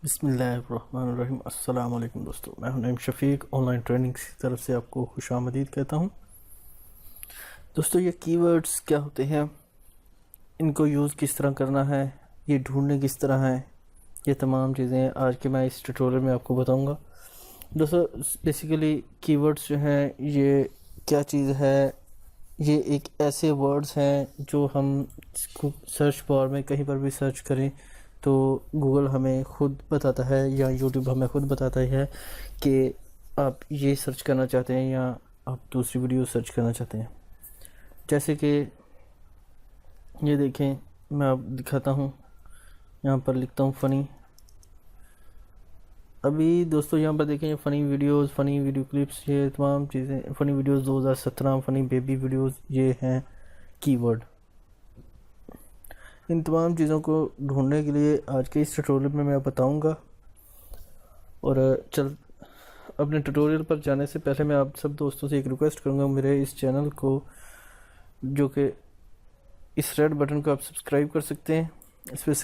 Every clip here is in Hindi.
बिस्मिल्लाहिर्रहमानिर्रहीम। अस्सलाम वालेकुम दोस्तों, मैं हूं नईम शफ़ीक। ऑनलाइन ट्रेनिंग की तरफ से आपको खुशामदीद कहता हूं। दोस्तों, ये कीवर्ड्स क्या होते हैं, इनको यूज़ किस तरह करना है, ये ढूंढने किस तरह है, ये तमाम चीज़ें आज के मैं इस ट्यूटोरियल में आपको बताऊंगा। दोस्तों, बेसिकली कीवर्ड्स जो हैं ये क्या चीज़ है, ये एक ऐसे वर्ड्स हैं जो हम सर्च बार में कहीं पर भी सर्च करें तो गूगल हमें खुद बताता है या यूट्यूब हमें खुद बताता है कि आप ये सर्च करना चाहते हैं या आप दूसरी वीडियो सर्च करना चाहते हैं। जैसे कि ये देखें, मैं आप दिखाता हूँ, यहाँ पर लिखता हूँ फ़नी। अभी दोस्तों यहाँ पर देखें, funny videos, funny video clips, ये तमाम चीज़ें, funny videos 2017, funny baby videos, ये हैं कीवर्ड। इन तमाम चीज़ों को ढूंढने के लिए आज के इस ट्यूटोरियल में मैं बताऊंगा। और अपने ट्यूटोरियल पर जाने से पहले मैं आप सब दोस्तों से एक रिक्वेस्ट करूंगा, मेरे इस चैनल को, जो कि इस रेड बटन को आप सब्सक्राइब कर सकते हैं इस पर,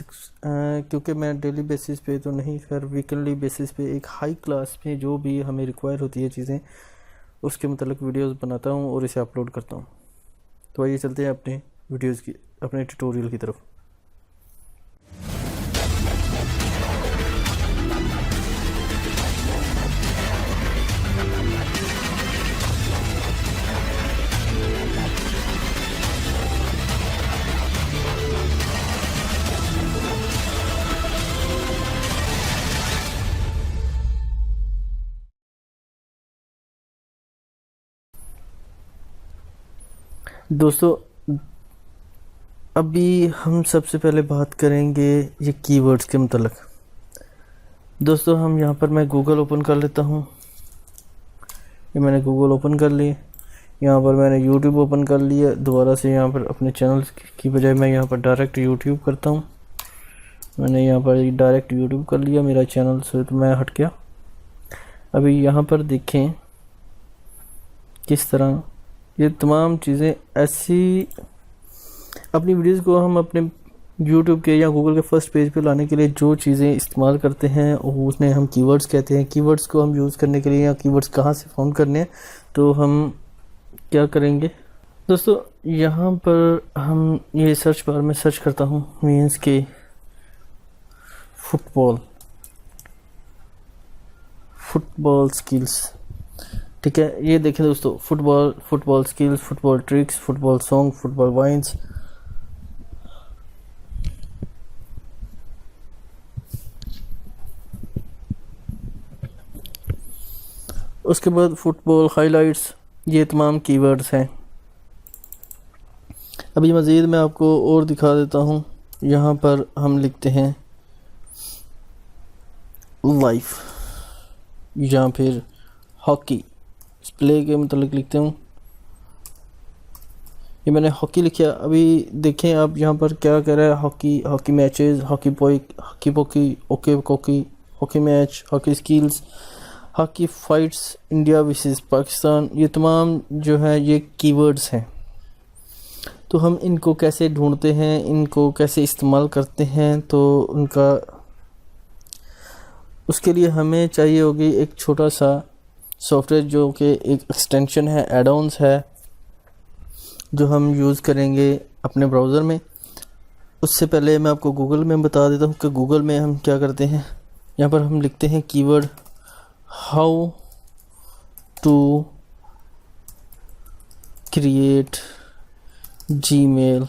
क्योंकि मैं डेली बेसिस पे तो नहीं, खैर वीकली बेसिस पे एक हाई क्लास में जो भी हमें रिक्वायर होती है चीज़ें, उसके मतलब वीडियोस बनाता हूं और इसे अपलोड करता हूं। तो आइए चलते हैं अपने ट्यूटोरियल की तरफ। दोस्तों, अभी हम सबसे पहले बात करेंगे ये कीवर्ड्स के मतलब। दोस्तों, हम यहाँ पर, मैं गूगल ओपन कर लेता हूँ। ये मैंने गूगल ओपन कर लिया। यहाँ पर मैंने यूट्यूब ओपन कर लिया। दोबारा से यहाँ पर अपने चैनल की बजाय मैं यहाँ पर डायरेक्ट यूट्यूब करता हूँ। मैंने यहाँ पर डायरेक्ट यूट्यूब कर लिया, मेरा चैनल से तो मैं हट गया। अभी यहाँ पर देखें किस तरह ये तमाम चीज़ें ऐसी, अपनी वीडियोस को हम अपने यूट्यूब के या गूगल के फर्स्ट पेज पे लाने के लिए जो चीज़ें इस्तेमाल करते हैं उसने हम कीवर्ड्स कहते हैं। कीवर्ड्स को हम यूज़ करने के लिए, या कीवर्ड्स कहाँ से फाउंड करने हैं, तो हम क्या करेंगे दोस्तों, यहाँ पर हम ये सर्च बार में सर्च करता हूँ, मीन्स के फुटबॉल स्किल्स। ठीक है, ये देखें दोस्तों, football skills, football tricks, football song, football vines. उसके बाद फुटबॉल हाइलाइट्स, ये तमाम कीवर्ड्स हैं। अभी मज़ीद मैं आपको और दिखा देता हूँ। यहाँ पर हम लिखते हैं लाइफ या फिर हॉकी, इस प्ले के मतलब लिखते हूँ। ये मैंने हॉकी लिखा। अभी देखें आप यहाँ पर क्या कह रहा है, hockey matches, hockey pokey, okay cokey, hockey match, hockey skills, hockey fights, India versus Pakistan. ये तमाम जो है ये कीवर्ड्स हैं। तो हम इनको कैसे ढूंढते हैं, इनको कैसे इस्तेमाल करते हैं, तो उसके लिए हमें चाहिए होगी एक छोटा सा सॉफ्टवेयर, जो कि एक एक्सटेंशन है, एड-ऑन्स है, जो हम यूज़ करेंगे अपने ब्राउज़र में। उससे पहले मैं आपको गूगल में बता देता हूँ कि गूगल में हम क्या करते हैं। यहाँ पर हम लिखते हैं keyword how to create Gmail.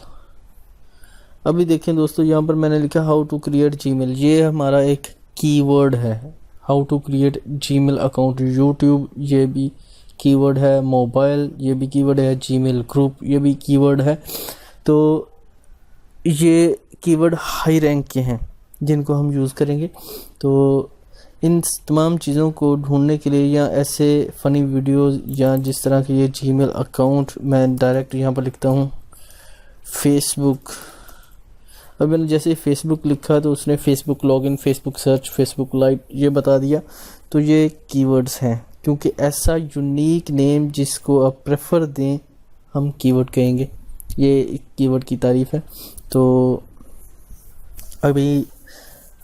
अभी देखें दोस्तों, यहाँ पर मैंने लिखा हाउ टू क्रिएट जीमेल, ये हमारा एक कीवर्ड है। How to create Gmail account. YouTube, ये भी कीवर्ड है। मोबाइल, ये भी कीवर्ड है। जीमेल ग्रुप, ये भी कीवर्ड है। तो ये कीवर्ड हाई रैंक के हैं जिनको हम यूज़ करेंगे। तो इन तमाम चीज़ों को ढूंढने के लिए, या ऐसे फ़नी वीडियोस, या जिस तरह के ये जीमेल अकाउंट, मैं डायरेक्ट यहाँ पर लिखता हूँ फेसबुक। अब मैंने जैसे फेसबुक लिखा तो उसने Facebook login, Facebook search, Facebook light ये बता दिया। तो ये कीवर्ड्स हैं, क्योंकि ऐसा यूनिक नेम जिसको आप प्रेफर दें हम कीवर्ड कहेंगे। ये कीवर्ड की तारीफ़ है। तो अभी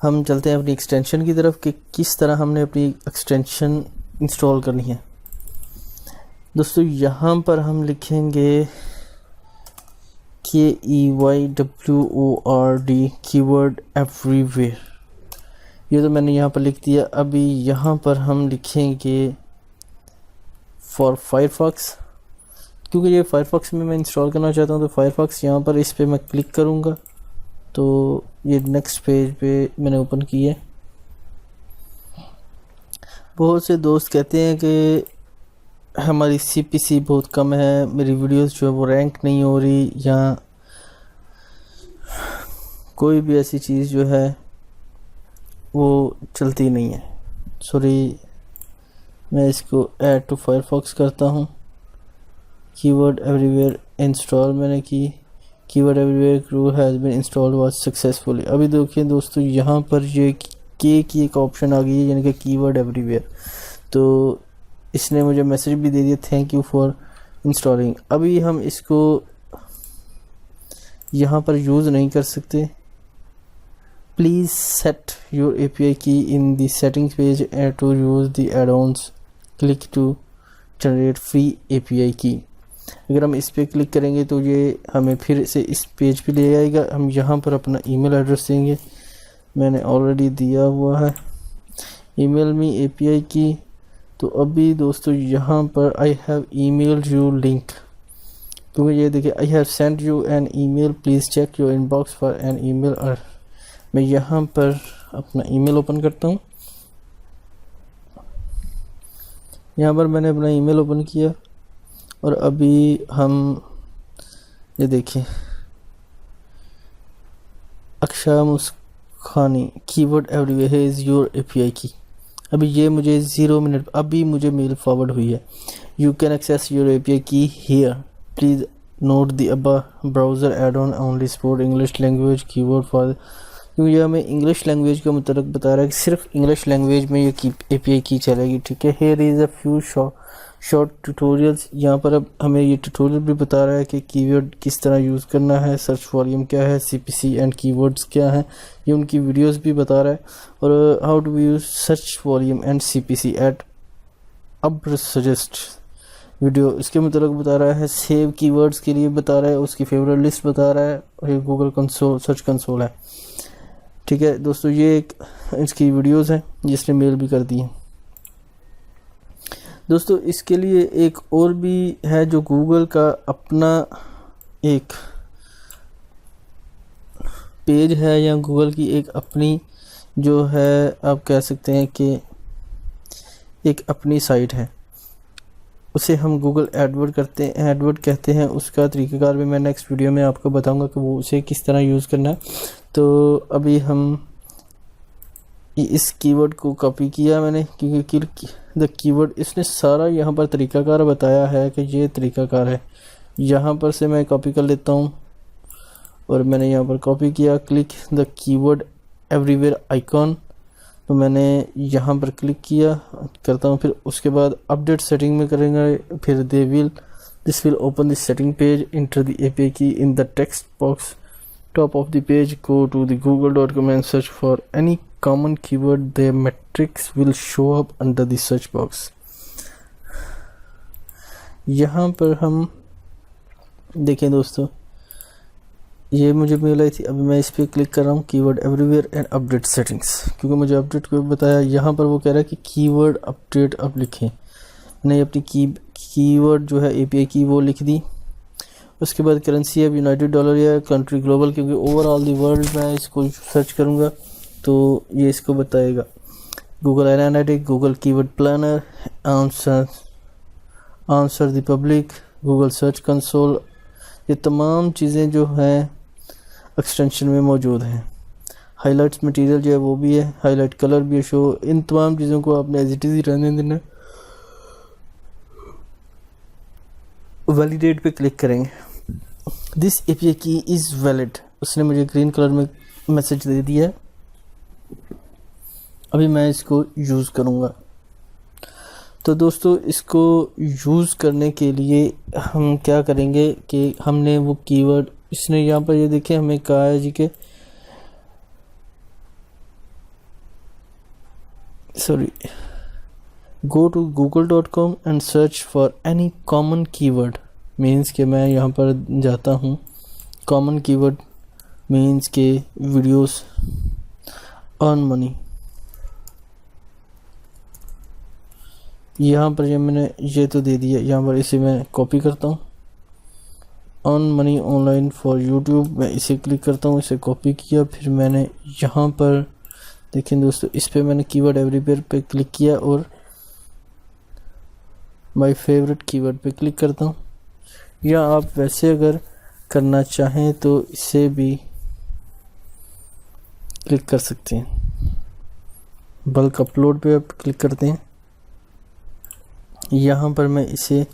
हम चलते हैं अपनी एक्सटेंशन की तरफ कि किस तरह हमने अपनी एक्सटेंशन इंस्टॉल करनी है। दोस्तों यहाँ पर हम लिखेंगे KEYWORD कीवर्ड एवरीवेयर। ये तो मैंने यहाँ पर लिख दिया। अभी यहाँ पर हम लिखेंगे फॉर फायरफॉक्स, क्योंकि ये फायरफॉक्स में मैं इंस्टॉल करना चाहता हूँ। तो फायरफॉक्स यहाँ पर इस पे मैं क्लिक करूँगा तो ये नेक्स्ट पेज पे मैंने ओपन किया। बहुत से दोस्त कहते हैं कि हमारी CPC बहुत कम है, मेरी वीडियोस जो है वो रैंक नहीं हो रही, या कोई भी ऐसी चीज़ जो है वो चलती नहीं है। सॉरी, मैं इसको ऐड टू फायरफॉक्स करता हूँ। कीवर्ड एवरीवेयर इंस्टॉल मैंने की। Keyword everywhere crew has been installed was successfully. अभी देखिए दोस्तों यहाँ पर ये के की एक ऑप्शन आ गई है, यानी कि कीवर्ड एवरीवेयर। तो इसने मुझे मैसेज भी दे दिया, थैंक यू फॉर इंस्टॉलिंग। अभी हम इसको यहाँ पर यूज़ नहीं कर सकते। Please set your API key in the settings page and to use the add-ons click to generate free API key. अगर हम इस पे क्लिक करेंगे तो ये हमें फिर से इस पेज पे ले आएगा। हम यहाँ पर अपना ईमेल एड्रेस देंगे, मैंने ऑलरेडी दिया हुआ है। ईमेल में API की। तो अभी दोस्तों यहाँ पर I have emailed you link, क्योंकि ये देखिए I have sent you an email, please check your inbox for an email. और मैं यहाँ पर अपना ईमेल ओपन करता हूँ। यहाँ पर मैंने अपना ईमेल ओपन किया और अभी हम ये देखिए अक्षा मुस्खानी keyword everywhere is your API key. अभी ये मुझे 0 मिनट अभी मुझे मेल फॉरवर्ड हुई है। You can access your API key here, please note the above browser add on only support English language keyword for. क्योंकि ये हमें इंग्लिश लैंग्वेज का मतलब बता रहा है कि सिर्फ इंग्लिश लैंग्वेज में ये API की चलेगी, ठीक है। Here is a few short tutorials. यहाँ पर अब हमें ये ट्यूटोरियल भी बता रहा है कि कीवर्ड किस तरह यूज़ करना है, सर्च वॉल्यूम क्या है, CPC एंड कीवर्ड्स क्या है, ये उनकी वीडियोस भी बता रहा है। और how to use search volume and CPC at Ubersuggest video, इसके मतलब बता रहा है। सेव कीवर्ड्स के लिए बता रहा है, उसकी फेवरेट लिस्ट बता रहा है। और ये गूगल कंसोल सर्च कंसोल है, ठीक है दोस्तों। ये एक इसकी वीडियोस हैं जिसने मेल भी कर दी है। दोस्तों इसके लिए एक और भी है जो गूगल का अपना एक पेज है, या गूगल की एक अपनी जो है आप कह सकते हैं कि एक अपनी साइट है। उसे हम गूगल एडवर्ड कहते हैं। उसका तरीक़ाकार भी मैं नेक्स्ट वीडियो में आपको बताऊंगा कि वो उसे किस तरह यूज़ करना है। तो अभी हम इस कीवर्ड को कॉपी किया मैंने, क्योंकि द कीवर्ड इसने सारा यहाँ पर तरीक़ाकार बताया है कि ये तरीक़ाकार है। यहाँ पर से मैं कॉपी कर लेता हूँ और मैंने यहाँ पर कॉपी किया। Click the keyword everywhere icon, तो मैंने यहाँ पर क्लिक किया करता हूँ। फिर उसके बाद अपडेट सेटिंग में करेंगे। फिर this will open this setting page, enter the API key in the text box top of the page, go to the google.com and search for any common keyword. The matrix will show up under the search box. यहाँ पर हम देखें दोस्तों, ये मुझे मेल आई थी। अभी मैं इस पर क्लिक कर रहा हूँ, keyword everywhere and update settings, क्योंकि मुझे अपडेट को बताया। यहाँ पर वो कह रहा है कि कीवर्ड अपडेट अब लिखें। मैंने अपनी कीवर्ड जो है API की वो लिख दी। उसके बाद करेंसी है यूनाइटेड डॉलर या कंट्री ग्लोबल, क्योंकि ओवरऑल द वर्ल्ड मैं इसको सर्च करूँगा तो ये इसको बताएगा। Google analytic, Google keyword planner, answer the public, Google search console, ये तमाम चीज़ें जो हैं एक्सटेंशन में मौजूद हैं। हाईलाइट्स मटेरियल जो है वो भी है, हाईलाइट कलर भी है शो। इन तमाम चीज़ों को आपने एज इट इज़ ही रहने देना। वैलिडेट पे क्लिक करेंगे। दिस API की इज़ वैलिड, उसने मुझे ग्रीन कलर में मैसेज दे दिया है। अभी मैं इसको यूज़ करूँगा। तो दोस्तों इसको यूज़ करने के लिए हम क्या करेंगे कि हमने वो कीवर्ड, इसने यहाँ पर ये देखिए हमें कहा है जी के sorry, go to google.com and search for any common keyword. Means के मैं यहाँ पर जाता हूँ, common keyword मीन्स के वीडियोस अर्न मनी। यहाँ पर ये मैंने ये तो दे दिया, यहाँ पर इसे मैं कॉपी करता हूँ, earn money online for YouTube. मैं इसे क्लिक करता हूँ, इसे कॉपी किया, फिर मैंने यहाँ पर देखिए दोस्तों, इस पे मैंने कीवर्ड एवरीवेयर पे क्लिक किया और माय फेवरेट कीवर्ड पे क्लिक करता हूँ। या आप वैसे अगर करना चाहें तो इसे भी क्लिक कर सकते हैं। बल्क अपलोड पे आप क्लिक करते हैं, यहाँ पर मैं इसे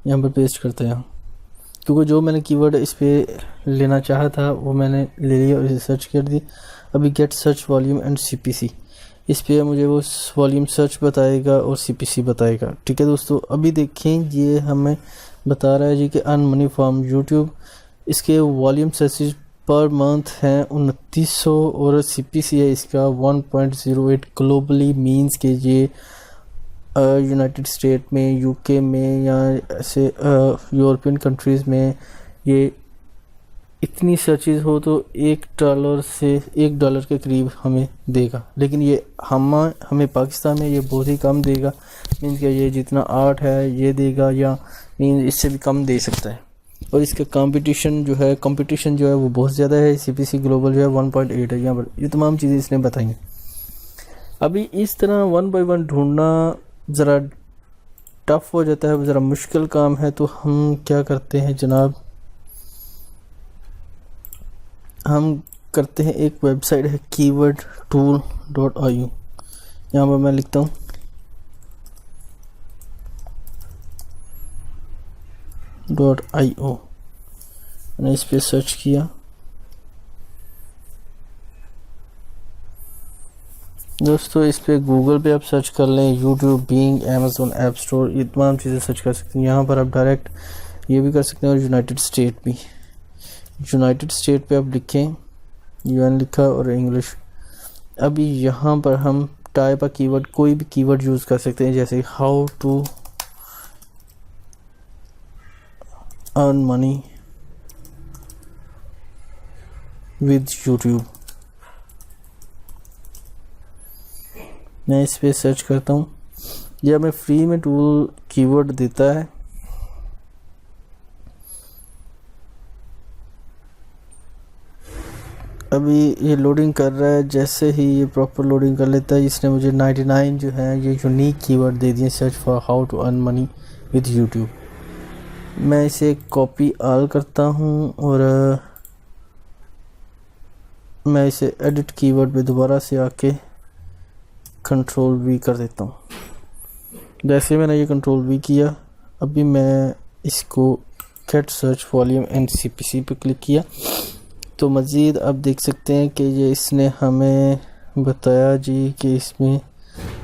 यहाँ पर पेस्ट करता हूँ, क्योंकि जो मैंने कीवर्ड इस पे लेना चाहा था वो मैंने ले लिया और इसे सर्च कर दी। अभी get search volume and CPC, इस पे मुझे वो वॉल्यूम सर्च बताएगा और सीपीसी बताएगा। ठीक है दोस्तों, अभी देखें ये हमें बता रहा है जी कि अर्न मनी फ्रॉम यूट्यूब। इसके वॉल्यूम सर्चेज पर मंथ हैं 2900 और सीपीसी है इसका 1.08 ग्लोबली। मींस के ये यूनाइटेड स्टेट में, यूके में या ऐसे यूरोपियन कंट्रीज़ में ये इतनी सर्चेज हो तो $1 के करीब हमें देगा। लेकिन ये हमें पाकिस्तान में ये बहुत ही कम देगा। मीन्स कि ये जितना 8 है ये देगा, या मीन इससे भी कम दे सकता है। और इसका कंपटीशन जो है वो बहुत ज़्यादा है। सीपीसी ग्लोबल जो है 1.8 है। यहाँ पर ये तमाम चीज़ें इसने बताई। अभी इस तरह 1 बाय 1 ढूंढना ज़रा टफ हो जाता है, ज़रा मुश्किल काम है। तो हम क्या करते हैं जनाब, हम करते हैं, एक वेबसाइट है keywordtool.io। यहाँ पर मैं लिखता हूँ .io, मैंने इस पर सर्च किया। दोस्तों इस पे गूगल पे आप सर्च कर लें, YouTube, Bing, Amazon app store, ये तमाम चीज़ें सर्च कर सकते हैं। यहाँ पर आप डायरेक्ट ये भी कर सकते हैं, और यूनाइटेड स्टेट भी। यूनाइटेड स्टेट पे आप लिखें, यूएन लिखा और इंग्लिश। अभी यहाँ पर हम टाइप अ कीवर्ड, कोई भी कीवर्ड यूज़ कर सकते हैं, जैसे how to earn money with YouTube. मैं इस पे सर्च करता हूँ, यह हमें फ्री में टूल कीवर्ड देता है। अभी ये लोडिंग कर रहा है, जैसे ही ये प्रॉपर लोडिंग कर लेता है, इसने मुझे 99 जो है ये यूनिक कीवर्ड दे दिए, search for how to earn money with YouTube. मैं इसे कॉपी ऑल करता हूँ और मैं इसे एडिट कीवर्ड पे दोबारा से आके कंट्रोल वी कर देता हूँ। जैसे मैंने ये कंट्रोल वी किया, अभी मैं इसको get search volume and CPC पे क्लिक किया, तो मज़ीद आप देख सकते हैं कि ये इसने हमें बताया जी कि इसमें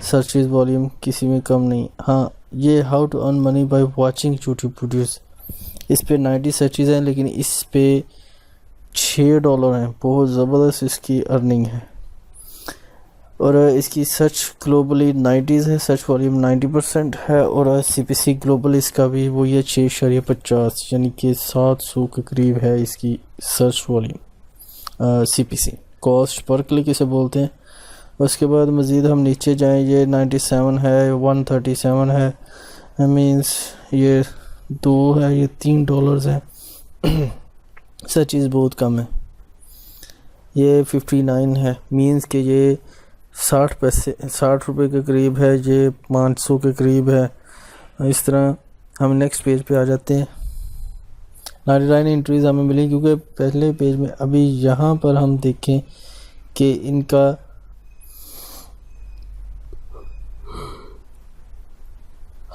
सर्चेज वॉल्यूम किसी में कम नहीं। हाँ, ये how to earn money by watching YouTube videos, इस पे 90 सर्चेज हैं, लेकिन इस पे $6 हैं। बहुत ज़बरदस्त इसकी अर्निंग है। और इसकी सर्च ग्लोबली 90 है, सर्च वॉल्यूम 90% है। और सीपीसी ग्लोबल इसका भी वो ये 6.50, यानी कि 700 के करीब है इसकी search volume CPC, cost per click इसे बोलते हैं। उसके बाद मज़ीद हम नीचे जाएं, ये 97 है, 137 है, मीन्स ये 2 है, ये $3 है। सर्चेज बहुत कम है। ये 59 है, मीन्स के ये 60 रुपए के करीब है, ये 500 के करीब है। इस तरह हम नेक्स्ट पेज पे आ जाते हैं। 99 एंट्रीज हमें मिली, क्योंकि पहले पेज में। अभी यहाँ पर हम देखें कि इनका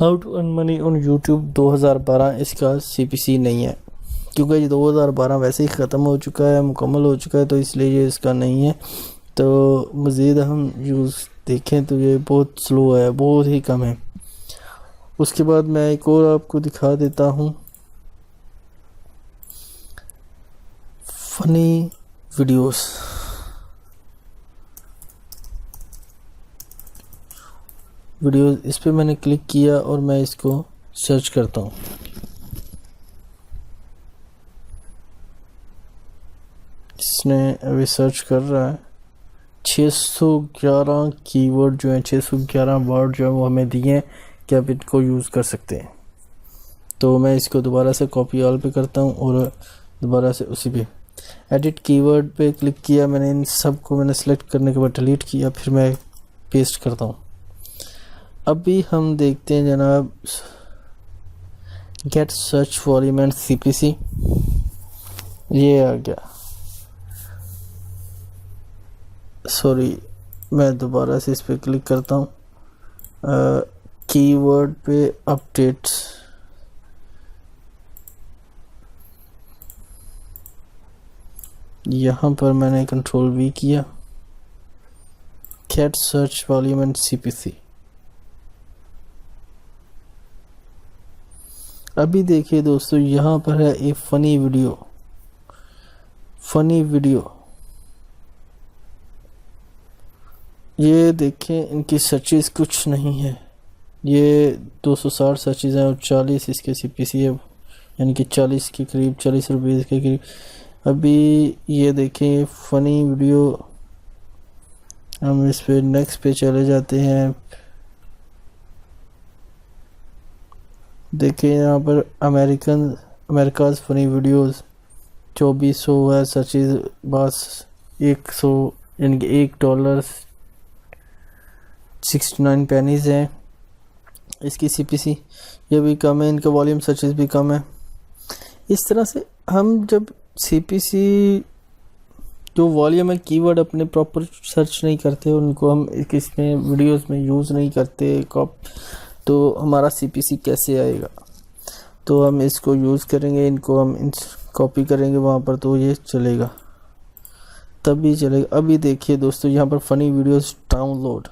how to earn money on YouTube 2012 इसका सीपीसी नहीं है, क्योंकि ये 2012 वैसे ही ख़त्म हो चुका है, मुकम्मल हो चुका है, तो इसलिए ये इसका नहीं है। तो मज़ीद हम यूज़ देखें तो ये बहुत स्लो है, बहुत ही कम है। उसके बाद मैं एक और आपको दिखा देता हूँ, फ़नी वीडियोस। वीडियोस, इस पे मैंने क्लिक किया और मैं इसको सर्च करता हूँ। इसने अभी सर्च कर रहा है। 611 कीवर्ड जो हैं, 611 वर्ड जो है वो हमें दिए हैं कि आप इनको यूज़ कर सकते हैं। तो मैं इसको दोबारा से कॉपी ऑल पे करता हूँ और दोबारा से उसी पे एडिट कीवर्ड पे क्लिक किया मैंने। इन सब को मैंने सेलेक्ट करने के बाद डिलीट किया, फिर मैं पेस्ट करता हूँ। अभी हम देखते हैं जनाब, get search volume and CPC, ये आ गया। सॉरी, मैं दोबारा से इस पे क्लिक करता हूँ। कीवर्ड पे अपडेट्स, यहाँ पर मैंने कंट्रोल V किया। Get search volume and CPC। अभी देखिए दोस्तों, यहाँ पर है एक फनी वीडियो। ये देखें, इनकी सर्चेस कुछ नहीं है। ये 260 सर्चेस हैं और 40 इसके CPC है, यानी कि 40 के करीब, 40 रुपये के करीब। अभी ये देखें फनी वीडियो, हम इस पे नेक्स्ट पे चले जाते हैं। देखिए यहाँ पर अमेरिकाज फनी वीडियोस 2400 है सर्चेस, बस 100, यानी कि $1.69 पेनीज है इसकी CPC। ये भी कम है, इनका वॉल्यूम सर्चेस भी कम है। इस तरह से हम जब CPC जो वॉल्यूम है, कीवर्ड अपने प्रॉपर सर्च नहीं करते, उनको हम इसमें वीडियोस में यूज़ नहीं करते, तो हमारा CPC कैसे आएगा? तो हम इसको यूज़ करेंगे, इनको हम कॉपी करेंगे वहाँ पर, तो ये चलेगा, तभी चलेगा। अभी देखिए दोस्तों, यहाँ पर फनी वीडियोस डाउनलोड,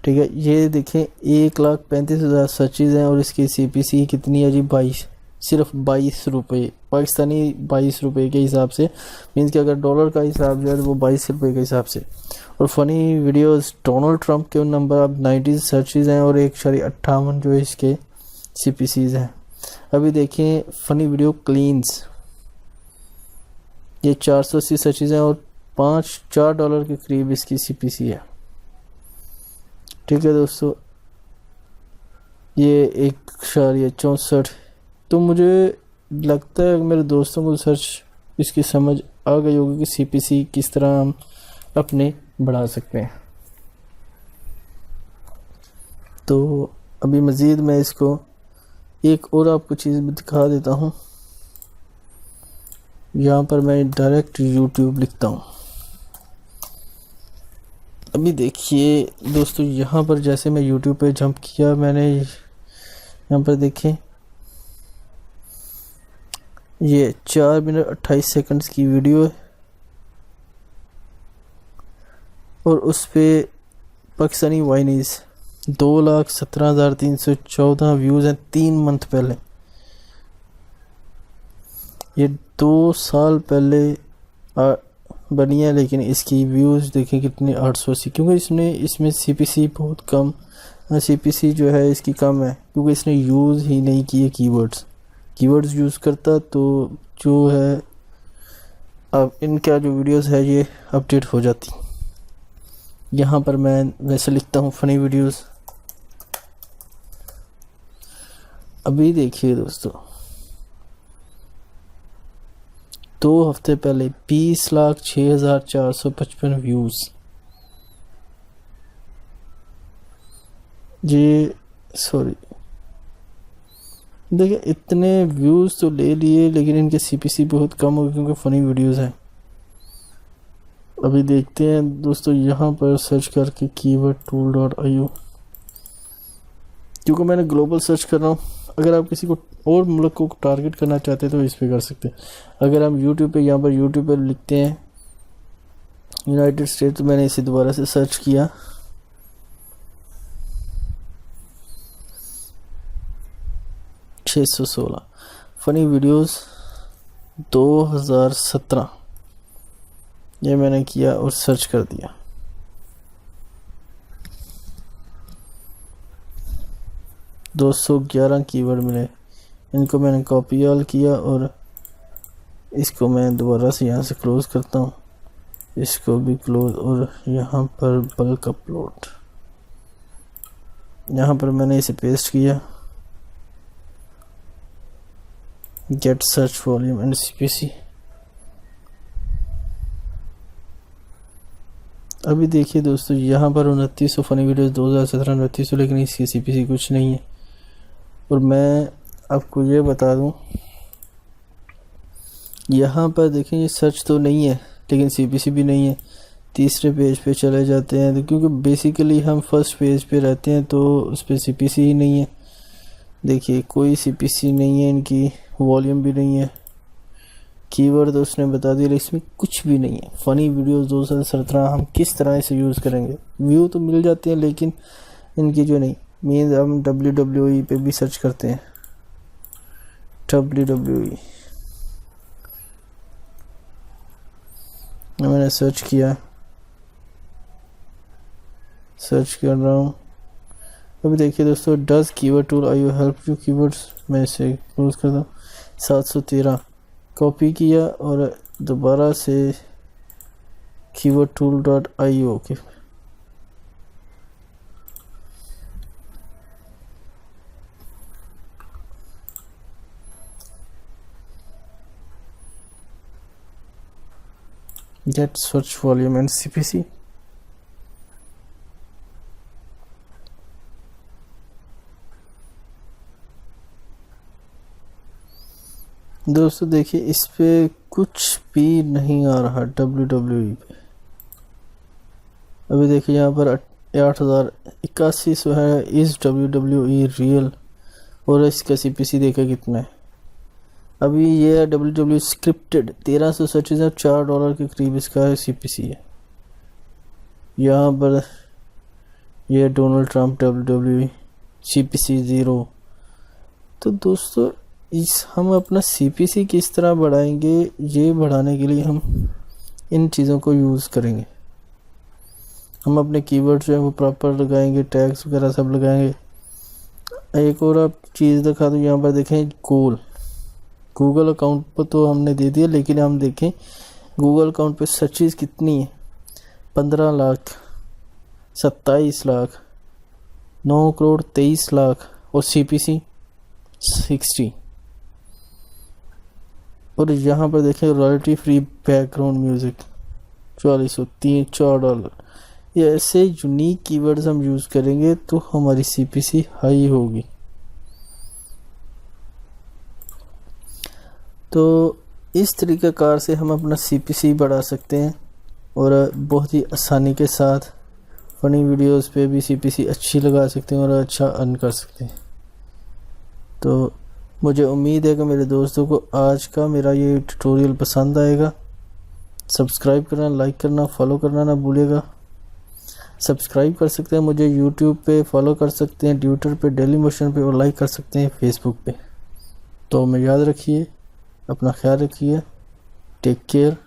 ठीक है, ये देखें 1,35,000 सर्चेज हैं और इसकी CPC कितनी है जी? 22, सिर्फ 22 रुपये, पाकिस्तानी 22 रुपये के हिसाब से, मीन्स कि अगर डॉलर का हिसाब जो है तो वो 22 रुपये के हिसाब से। और फनी वीडियोस डोनाल्ड ट्रंप के नंबर अब 90 सर्चेज हैं और 1.58 जो है इसके CPCs हैं। अभी देखें फनी वीडियो क्लीन्स, ये 480 सर्चेज हैं और $4 के करीब इसकी CPC है। ठीक है दोस्तों, ये 1.64। तो मुझे लगता है मेरे दोस्तों को सर्च इसकी समझ आ गई होगी कि CPC किस तरह हम अपने बढ़ा सकते हैं। तो अभी मज़ीद मैं इसको एक और आपको चीज़ भी दिखा देता हूँ। यहाँ पर मैं डायरेक्ट YouTube लिखता हूँ। अभी देखिए दोस्तों, यहाँ पर जैसे मैं YouTube पे जंप किया, मैंने यहाँ पर देखें ये 4 मिनट 28 सेकंड्स की वीडियो है और उस पे पाकिस्तानी वाइनीज़ 2,17,314 व्यूज़ हैं 3 मंथ पहले। ये 2 साल पहले बनी है, लेकिन इसकी व्यूज़ देखें कितने 880, क्योंकि इसमें CPC बहुत कम, CPC जो है इसकी कम है, क्योंकि इसने यूज़ ही नहीं किए कीवर्ड्स यूज़ करता तो जो है अब इनका जो वीडियोस है ये अपडेट हो जाती। यहाँ पर मैं वैसे लिखता हूँ फनी वीडियोस। अभी देखिए दोस्तों, 2 हफ्ते पहले 20,06,455 व्यूज़। ये सॉरी, देखिए इतने व्यूज़ तो ले लिए, लेकिन इनके CPC बहुत कम हो गए क्योंकि फ़नी वीडियोज़ हैं। अभी देखते हैं दोस्तों, यहाँ पर सर्च करके keywordtool.io, क्योंकि मैंने ग्लोबल सर्च कर रहा हूँ। अगर आप किसी को और मुल्क को टारगेट करना चाहते हैं तो इस पे कर सकते हैं। अगर हम YouTube पे, यहाँ पर YouTube पे लिखते हैं यूनाइटेड स्टेट, तो मैंने इसे दोबारा से सर्च किया। $616 फ़नी वीडियोस 2017, ये मैंने किया और सर्च कर दिया। 211 कीवर्ड मिले। इनको मैंने कॉपी ऑल किया और इसको मैं दोबारा से यहाँ से क्लोज़ करता हूँ, इसको भी क्लोज, और यहाँ पर बल्क अपलोड, यहाँ पर मैंने इसे पेस्ट किया। Get search volume and CPC। अभी देखिए दोस्तों, यहाँ पर 2900 फनी वीडियोस 2017 2900, लेकिन इसकी CPC कुछ नहीं है। और मैं आपको ये बता दूँ, यहाँ पर देखें ये सर्च तो नहीं है लेकिन CPC भी नहीं है। तीसरे पेज पे चले जाते हैं, तो क्योंकि बेसिकली हम फर्स्ट पेज पे रहते हैं तो उस पर CPC ही नहीं है। देखिए कोई CPC नहीं है, इनकी वॉल्यूम भी नहीं है। कीवर्ड तो उसने बता दिया, इसमें कुछ भी नहीं है। फ़नी वीडियोस 2017 हम किस तरह से यूज़ करेंगे? व्यू तो मिल जाते हैं लेकिन इनकी जो नहीं मीन्स, हम WWE पे भी सर्च करते हैं, WWE मैंने सर्च किया, सर्च कर रहा हूँ। अभी देखिए दोस्तों, does keyword tool I you help you keywords, मैं इसे क्लोज कर दूँ। 713 कॉपी किया और दोबारा से keywordtool.io के get search volume and CPC। दोस्तों देखिए, इस पे कुछ भी नहीं आ रहा WWE पे। अभी देखिए यहाँ पर 8081 है, इस WWE रियल, और इसका CPC देखा कितना है। अभी ये है WWE स्क्रिप्टेड, 1300 सर्चेज है, $4 के करीब इसका CPC है। यहाँ पर ये डोनाल्ड ट्रंप WWE CPC 0। तो दोस्तों हम अपना CPC किस तरह बढ़ाएंगे, ये बढ़ाने के लिए हम इन चीज़ों को यूज़ करेंगे। हम अपने कीवर्ड जो है वो प्रॉपर लगाएंगे, टैग्स वगैरह सब लगाएंगे। एक और आप चीज़ दिखा दूँ, यहाँ पर देखें गूगल अकाउंट पर तो हमने दे दिया, लेकिन हम देखें गूगल अकाउंट पे सर्चेज कितनी है, 15 लाख, 27 लाख, 9 करोड़ 23 लाख, और CPC 60। और यहाँ पर देखें रॉयल्टी फ्री बैकग्राउंड म्यूज़िक $4 ये ऐसे यूनिक कीवर्ड्स हम यूज़ करेंगे तो हमारी CPC हाई होगी। तो इस तरीक़ाकार से हम अपना CPC बढ़ा सकते हैं और बहुत ही आसानी के साथ फ़नी वीडियोस पे भी CPC अच्छी लगा सकते हैं और अच्छा अर्न कर सकते हैं। तो मुझे उम्मीद है कि मेरे दोस्तों को आज का मेरा ये ट्यूटोरियल पसंद आएगा। सब्सक्राइब करना, लाइक करना, फॉलो करना ना भूलिएगा। सब्सक्राइब कर सकते हैं मुझे यूट्यूब पे, फॉलो कर सकते हैं ट्विटर पे, डेली मोशन पे, और लाइक कर सकते हैं फेसबुक पे। तो मैं याद रखिए, अपना ख्याल रखिए, टेक केयर,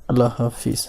अल्लाह हाफिज़।